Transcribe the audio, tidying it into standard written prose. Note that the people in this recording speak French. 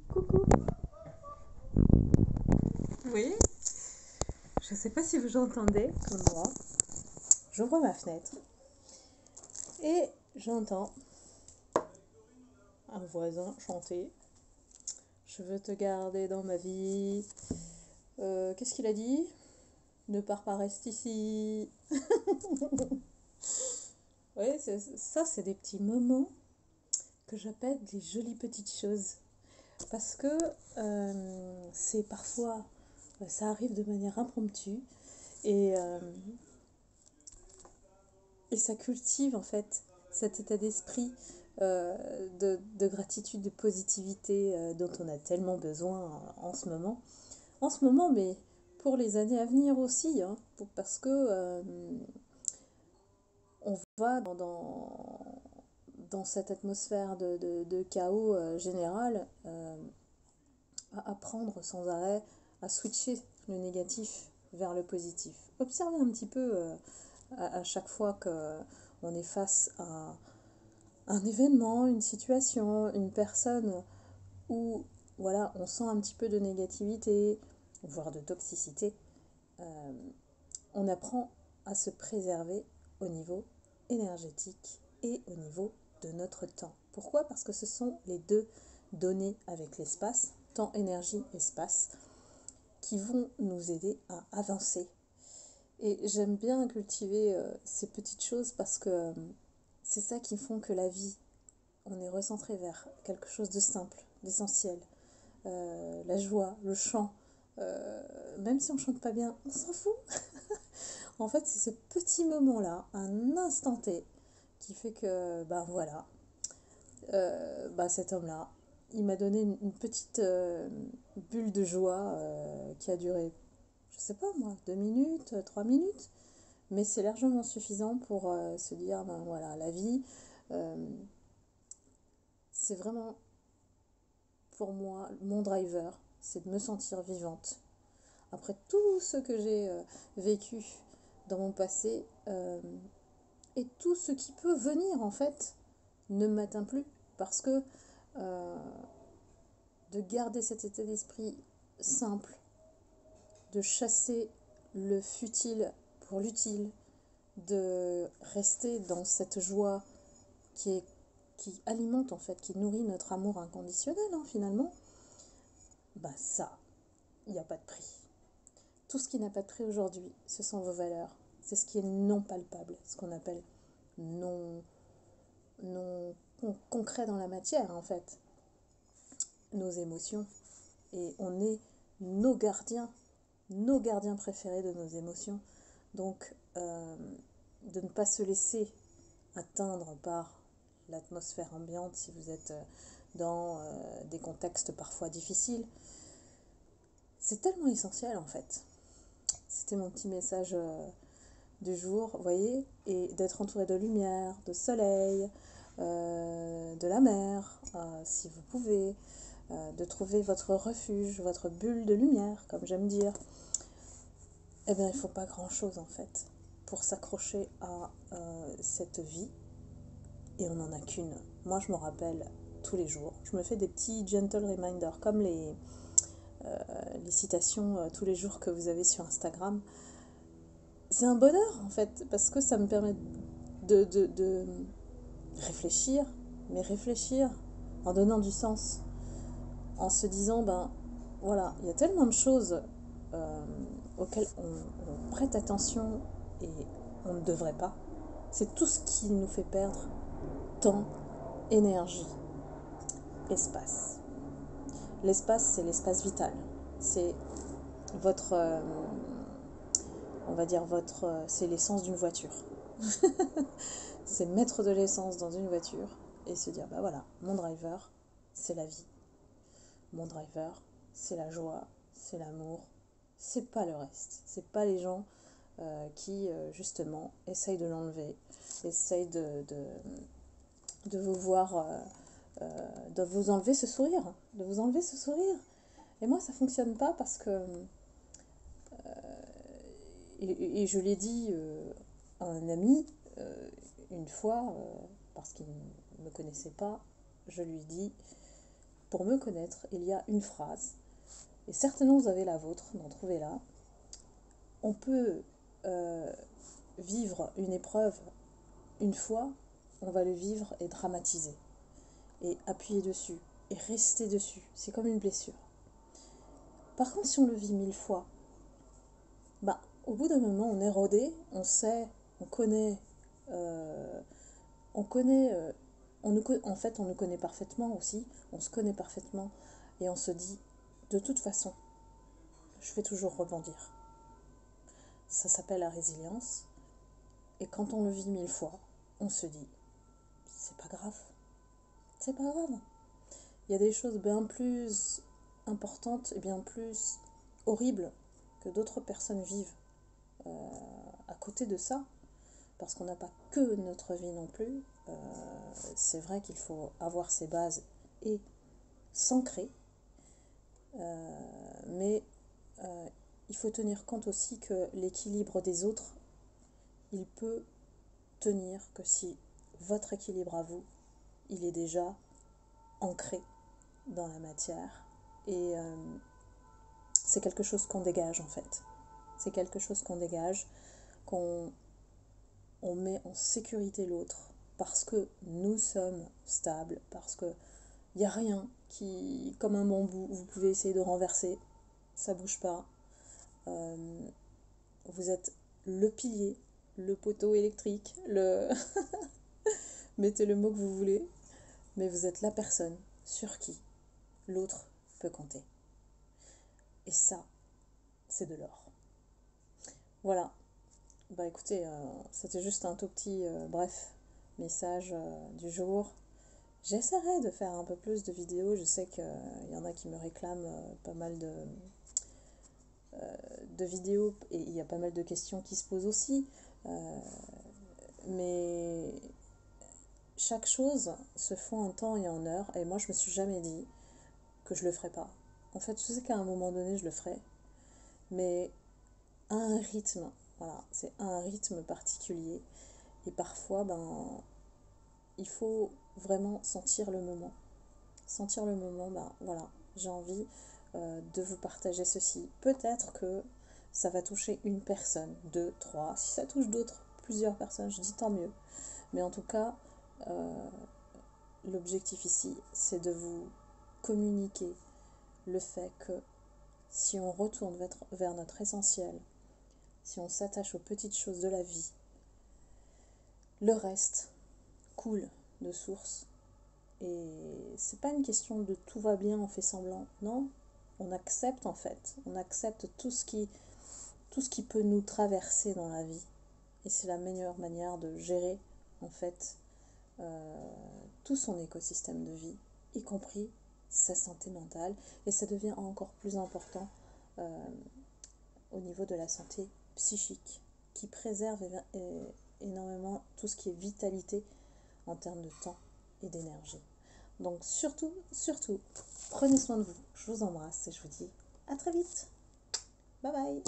Coucou. Oui, je sais pas si vous entendez comme moi. J'ouvre ma fenêtre et j'entends un voisin chanter. Je veux te garder dans ma vie. Qu'est-ce qu'il a dit? Ne pars pas, reste ici. Oui, ça, c'est des petits moments que j'appelle des jolies petites choses. Parce que c'est parfois, ça arrive de manière impromptue et, euh, et ça cultive en fait cet état d'esprit de gratitude, de positivité dont on a tellement besoin en ce moment. En ce moment, mais pour les années à venir aussi, hein, parce que on va dans cette atmosphère de chaos général, à apprendre sans arrêt à switcher le négatif vers le positif. Observez un petit peu à chaque fois qu'on est face à un événement, une situation, une personne où voilà, on sent un petit peu de négativité, voire de toxicité, euh, on apprend à se préserver au niveau énergétique et au niveau de notre temps. Pourquoi? Parce que ce sont les deux données avec l'espace, temps, énergie, espace, qui vont nous aider à avancer. Et j'aime bien cultiver ces petites choses parce que c'est ça qui font que la vie, on est recentré vers quelque chose de simple, d'essentiel. La joie, le chant, même si on chante pas bien, on s'en fout. En fait, c'est ce petit moment-là, un instant T, qui fait que, ben voilà, cet homme-là, il m'a donné une petite bulle de joie qui a duré, je sais pas moi, 2 minutes, 3 minutes, mais c'est largement suffisant pour se dire, ben voilà, la vie, euh, c'est vraiment pour moi mon driver, c'est de me sentir vivante. Après tout ce que j'ai vécu dans mon passé, et tout ce qui peut venir en fait ne m'atteint plus parce que euh, de garder cet état d'esprit simple, de chasser le futile pour l'utile, de rester dans cette joie qui est qui alimente en fait, qui nourrit notre amour inconditionnel finalement, bah ça, il n'y a pas de prix. Tout ce qui n'a pas de prix aujourd'hui, ce sont vos valeurs. C'est ce qui est non palpable, ce qu'on appelle non, non concret dans la matière en fait. Nos émotions. Et on est nos gardiens préférés de nos émotions. Donc, de ne pas se laisser atteindre par l'atmosphère ambiante si vous êtes dans des contextes parfois difficiles. C'est tellement essentiel en fait. C'était mon petit message du jour, vous voyez, et d'être entouré de lumière, de soleil, de la mer, si vous pouvez, de trouver votre refuge, votre bulle de lumière, comme j'aime dire. Eh bien, il ne faut pas grand-chose en fait pour s'accrocher à cette vie, et on n'en a qu'une. Moi, je me rappelle tous les jours. Je me fais des petits gentle reminders, comme les citations tous les jours que vous avez sur Instagram. C'est un bonheur en fait, parce que ça me permet de réfléchir, mais réfléchir en donnant du sens, en se disant, ben voilà, il y a tellement de choses euh, auxquelles on prête attention et on ne devrait pas. C'est tout ce qui nous fait perdre temps, énergie, espace. L'espace, c'est l'espace vital. C'est votre, on va dire votre, c'est l'essence d'une voiture. C'est mettre de l'essence dans une voiture et se dire, bah voilà, mon driver, c'est la vie. Mon driver, c'est la joie, c'est l'amour, c'est pas le reste. C'est pas les gens qui, justement, essayent de l'enlever, essayent de vous voir, de vous enlever ce sourire, de vous enlever ce sourire. Et moi, ça fonctionne pas parce que, et je l'ai dit à un ami une fois, parce qu'il ne me connaissait pas, je lui dis, pour me connaître, il y a une phrase, et certainement vous avez la vôtre, d'en trouver là. On peut vivre une épreuve une fois, on va le vivre et dramatiser, et appuyer dessus, et rester dessus. C'est comme une blessure. Par contre, si on le vit 1000 fois, bah, au bout d'un moment, on est rodé, on sait, on connaît, euh, on connaît, en fait, on nous connaît parfaitement aussi, on se connaît parfaitement, et on se dit, de toute façon, je vais toujours rebondir. Ça s'appelle la résilience, et quand on le vit 1000 fois, on se dit, c'est pas grave, c'est pas grave. Il y a des choses bien plus importantes et bien plus horribles que d'autres personnes vivent à côté de ça, parce qu'on n'a pas que notre vie non plus. C'est vrai qu'il faut avoir ses bases et s'ancrer, mais il faut tenir compte aussi que l'équilibre des autres, il peut tenir que si votre équilibre à vous, il est déjà ancré dans la matière, et c'est quelque chose qu'on dégage en fait. C'est quelque chose qu'on dégage, qu'on met en sécurité l'autre parce que nous sommes stables, parce que il n'y a rien qui, comme un bambou, vous pouvez essayer de renverser, ça bouge pas. Vous êtes le pilier, le poteau électrique, le mettez le mot que vous voulez, mais vous êtes la personne sur qui l'autre peut compter. Et ça, c'est de l'or. Voilà. Bah écoutez, c'était juste un tout petit bref message du jour. J'essaierai de faire un peu plus de vidéos. Je sais qu'il y en a qui me réclament pas mal de vidéos, et il y a pas mal de questions qui se posent aussi. Mais chaque chose se fait en temps et en heure, et moi je me suis jamais dit que je le ferais pas. En fait, je sais qu'à un moment donné je le ferai, mais à un rythme. Voilà, c'est à un rythme particulier. Et parfois, il faut vraiment sentir le moment. Sentir le moment, voilà, j'ai envie de vous partager ceci. Peut-être que ça va toucher une personne, deux, trois. Si ça touche d'autres, plusieurs personnes, je dis tant mieux. Mais en tout cas, l'objectif ici, c'est de vous communiquer le fait que si on retourne vers notre essentiel, si on s'attache aux petites choses de la vie, le reste coule de source. Et c'est pas une question de tout va bien, on fait semblant. Non, on accepte en fait. On accepte tout ce qui peut nous traverser dans la vie. Et c'est la meilleure manière de gérer en fait tout son écosystème de vie, y compris sa santé mentale. Et ça devient encore plus important au niveau de la santé psychique, qui préserve énormément tout ce qui est vitalité en termes de temps et d'énergie. Donc surtout, surtout, prenez soin de vous. Je vous embrasse et je vous dis à très vite. Bye bye.